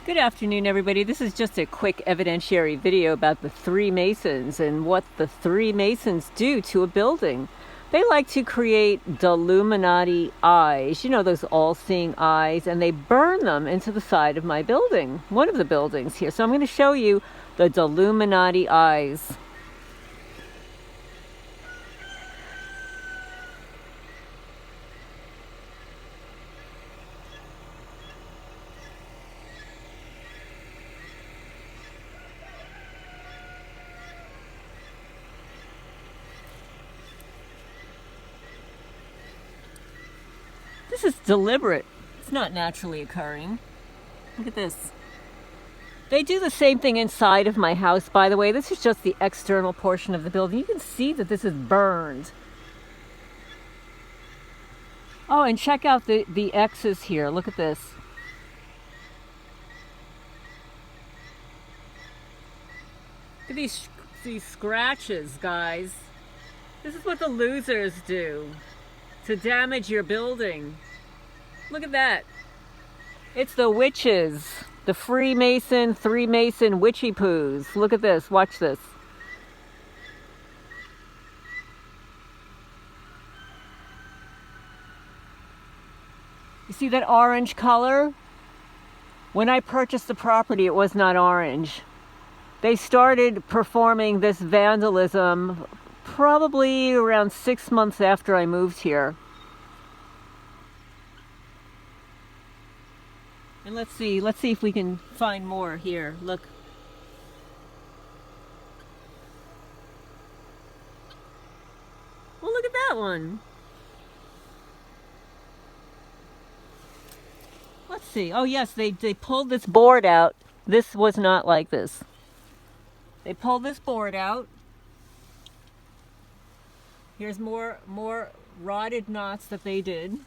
Good afternoon, everybody. This is just a quick evidentiary video about the three Masons and what the three Masons do to a building. They like to create Illuminati eyes, you know, those all-seeing eyes, and they burn them into the side of my building, one of the buildings here. So I'm going to show you the Illuminati eyes. This is deliberate. It's not naturally occurring. Look at this. They do the same thing inside of my house, by the way. This is just the external portion of the building. You can see that this is burned. Oh, and check out the X's here. Look at this. Look at these scratches, guys. This is what the losers do to damage your building. Look at that. It's the witches, the Freemason, three-Mason witchy poos. Look at this. Watch this. You see that orange color? When I purchased the property, it was not orange. They started performing this vandalism probably around 6 months after I moved here. And let's see if we can find more here. Look. Well, look at that one. Let's see. Oh yes, they pulled this board out. This was not like this. They pulled this board out. Here's more rotted knots that they did.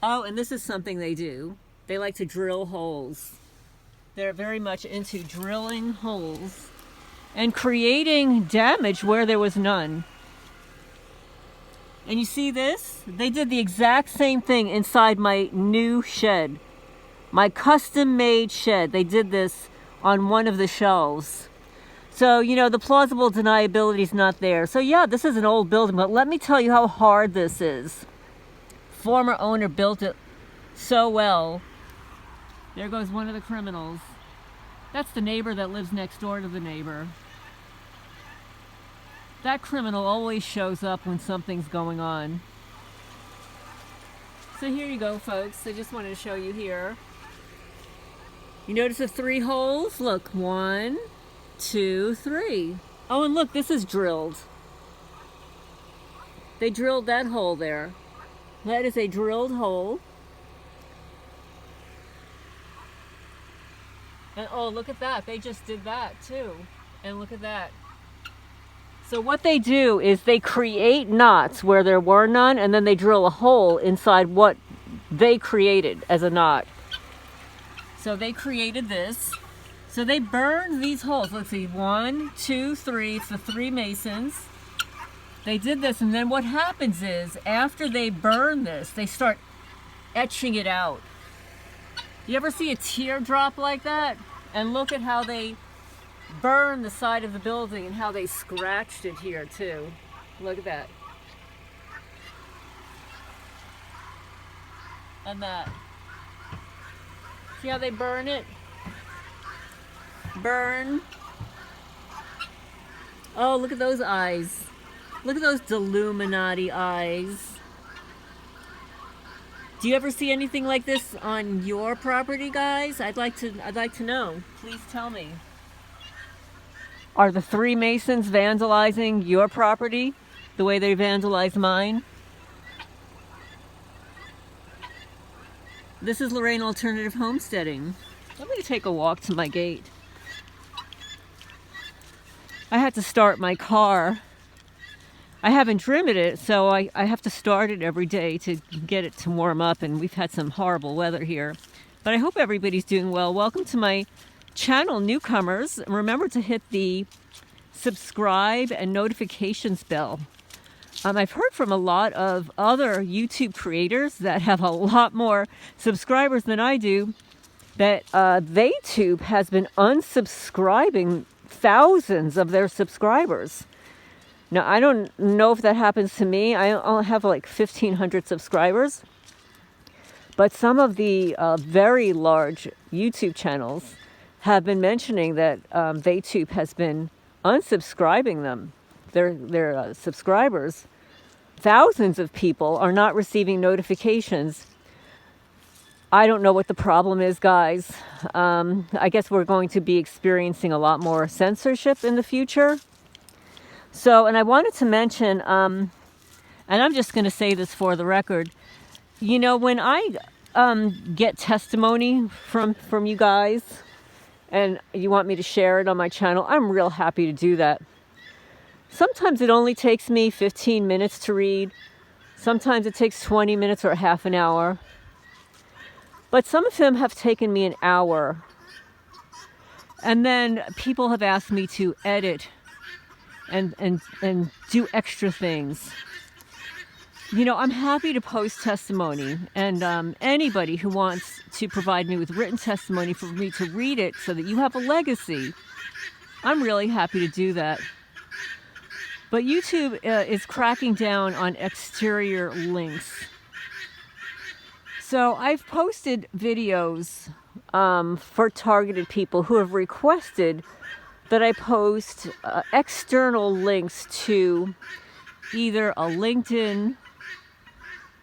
Oh, and this is something they do. They like to drill holes. They're very much into drilling holes and creating damage where there was none. And you see this? They did the exact same thing inside my new shed. My custom-made shed. They did this on one of the shelves. So, you know, the plausible deniability is not there. So yeah, this is an old building, but let me tell you how hard this is. Former owner built it so well. There goes one of the criminals. That's the neighbor that lives next door to the neighbor. That criminal always shows up when something's going on. So here you go, folks. I just wanted to show you here. You notice the 3 holes? Look, 1, 2, 3. Oh, and look, this is drilled. They drilled that hole there. That is a drilled hole. And oh, look at that. They just did that too. And look at that. So what they do is they create knots where there were none, and then they drill a hole inside what they created as a knot. So they created this. So they burned these holes. Let's see, 1, 2, 3. It's the 3 Masons. They did this, and then what happens is, after they burn this, they start etching it out. You ever see a teardrop like that? And look at how they burn the side of the building and how they scratched it here too. Look at that. And that. See how they burn it? Burn. Oh, look at those eyes. Look at those Illuminati eyes. Do you ever see anything like this on your property, guys? I'd like to know. Please tell me. Are the 3 Masons vandalizing your property the way they vandalized mine? This is Lorraine Alternative Homesteading. I'm going to take a walk to my gate. I had to start my car. I haven't driven it, so I have to start it every day to get it to warm up, and we've had some horrible weather here. But I hope everybody's doing well. Welcome to my channel, newcomers. Remember to hit the subscribe and notifications bell. I've heard from a lot of other YouTube creators that have a lot more subscribers than I do, that TheyTube has been unsubscribing thousands of their subscribers. Now, I don't know if that happens to me. I only have like 1,500 subscribers. But some of the very large YouTube channels have been mentioning that TheyTube has been unsubscribing them, their subscribers. Thousands of people are not receiving notifications. I don't know what the problem is, guys. I guess we're going to be experiencing a lot more censorship in the future. So, and I wanted to mention, and I'm just going to say this for the record, you know, when I get testimony from you guys and you want me to share it on my channel, I'm real happy to do that. Sometimes it only takes me 15 minutes to read. Sometimes it takes 20 minutes or half an hour. But some of them have taken me an hour. And then people have asked me to edit and do extra things. You know, I'm happy to post testimony, and anybody who wants to provide me with written testimony for me to read it so that you have a legacy, I'm really happy to do that. But YouTube is cracking down on exterior links. So I've posted videos for targeted people who have requested that I post external links to either a LinkedIn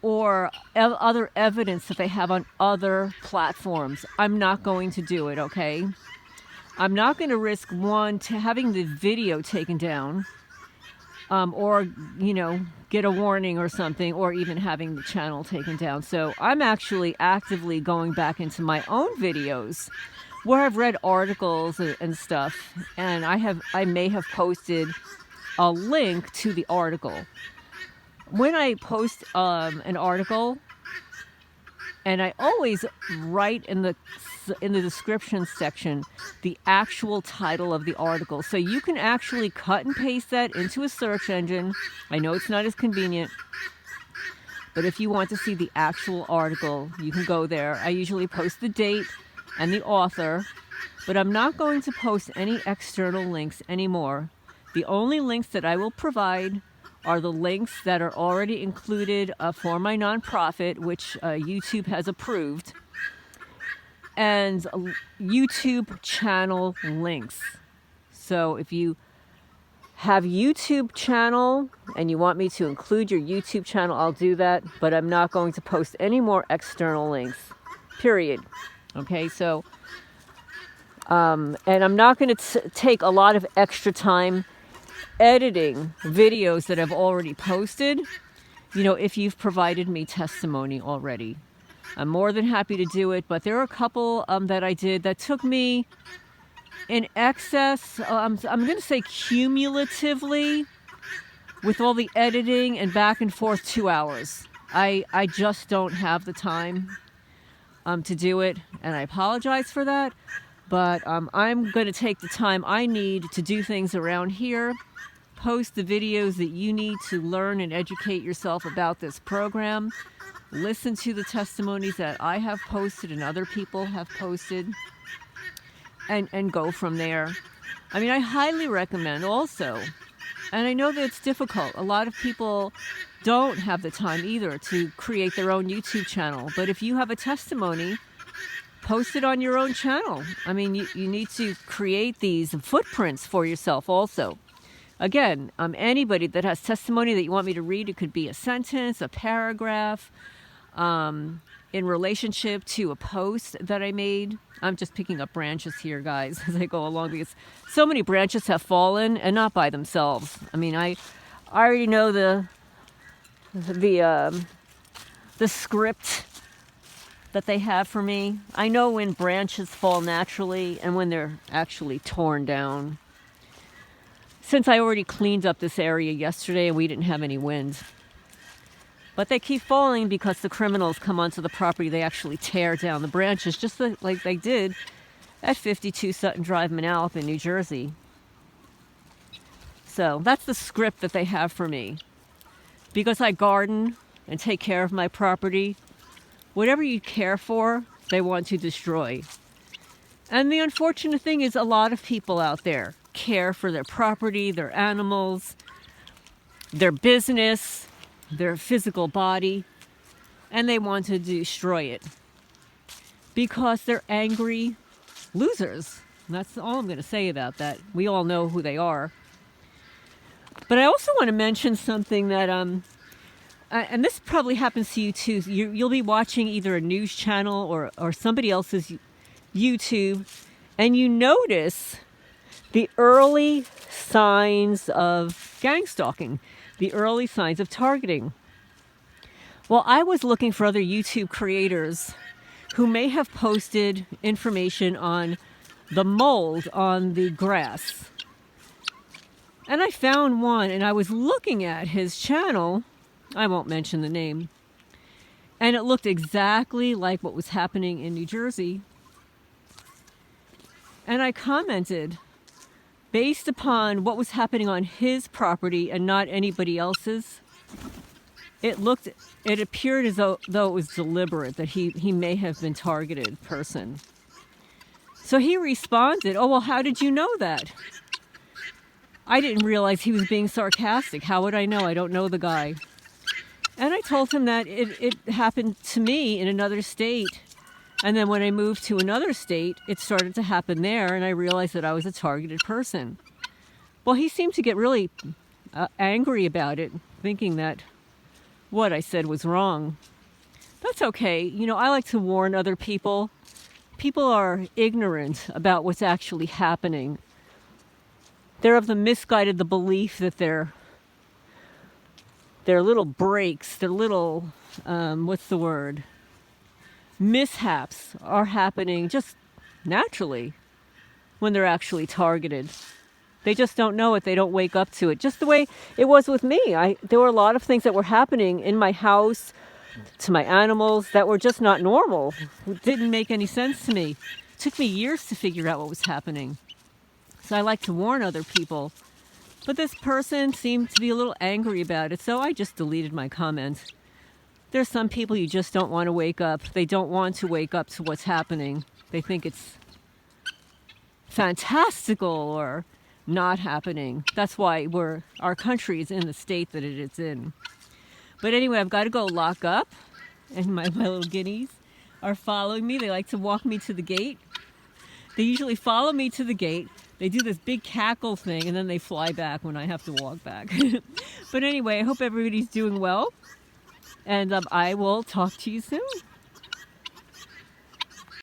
or other evidence that they have on other platforms. I'm not going to do it, okay? I'm not going to risk having the video taken down, or, you know, get a warning or something, or even having the channel taken down. So I'm actually actively going back into my own videos where I've read articles and stuff, and I may have posted a link to the article. When I post an article, and I always write in the description section the actual title of the article, so you can actually cut and paste that into a search engine. I know it's not as convenient, but if you want to see the actual article, you can go there. I usually post the date and the author, but I'm not going to post any external links anymore. The only links that I will provide are the links that are already included for my nonprofit, which YouTube has approved, and YouTube channel links. So if you have YouTube channel and you want me to include your YouTube channel, I'll do that, but I'm not going to post any more external links, period. Okay, so, and I'm not going to take a lot of extra time editing videos that I've already posted, you know, if you've provided me testimony already. I'm more than happy to do it, but there are a couple that I did that took me in excess, I'm going to say cumulatively, with all the editing and back and forth, 2 hours. I just don't have the time to do it, and I apologize for that, but I'm going to take the time I need to do things around here, post the videos that you need to learn and educate yourself about this program, listen to the testimonies that I have posted and other people have posted, and go from there. I mean, I highly recommend also, and I know that it's difficult. A lot of people don't have the time either to create their own YouTube channel, but if you have a testimony, post it on your own channel. I mean, you need to create these footprints for yourself also. Again, anybody that has testimony that you want me to read, it could be a sentence, a paragraph, in relationship to a post that I made. I'm just picking up branches here, guys, as I go along, because so many branches have fallen, and not by themselves. I mean, I already know the script that they have for me. I know when branches fall naturally and when they're actually torn down. Since I already cleaned up this area yesterday and we didn't have any wind. But they keep falling because the criminals come onto the property. They actually tear down the branches, just like they did at 52 Sutton Drive, Manalapan, in New Jersey. So that's the script that they have for me. Because I garden and take care of my property, whatever you care for, they want to destroy. And the unfortunate thing is a lot of people out there care for their property, their animals, their business, their physical body, and they want to destroy it because they're angry losers. That's all I'm going to say about that. We all know who they are. But I also want to mention something that, and this probably happens to you too. You'll be watching either a news channel or somebody else's YouTube, and you notice the early signs of gang stalking, the early signs of targeting. Well, I was looking for other YouTube creators who may have posted information on the mold on the grass. And I found one, and I was looking at his channel. I won't mention the name. And it looked exactly like what was happening in New Jersey. And I commented, based upon what was happening on his property and not anybody else's, it appeared as though it was deliberate, that he may have been targeted person. So he responded, "Oh, well, how did you know that?" I didn't realize he was being sarcastic. How would I know? I don't know the guy. And I told him that it happened to me in another state. And then when I moved to another state, it started to happen there, and I realized that I was a targeted person. Well, he seemed to get really angry about it, thinking that what I said was wrong. That's okay. You know, I like to warn other people. People are ignorant about what's actually happening. They're of the misguided, the belief that their little breaks, their little, mishaps are happening just naturally when they're actually targeted. They just don't know it. They don't wake up to it. Just the way it was with me. There were a lot of things that were happening in my house, to my animals, that were just not normal. It didn't make any sense to me. It took me years to figure out what was happening. So I like to warn other people. But this person seemed to be a little angry about it, so I just deleted my comment. There's some people you just don't want to wake up. They don't want to wake up to what's happening. They think it's fantastical or not happening. That's why our country is in the state that it is in. But anyway, I've got to go lock up, and my little guineas are following me. They like to walk me to the gate. They usually follow me to the gate. They do this big cackle thing, and then they fly back when I have to walk back. But anyway, I hope everybody's doing well, and I will talk to you soon.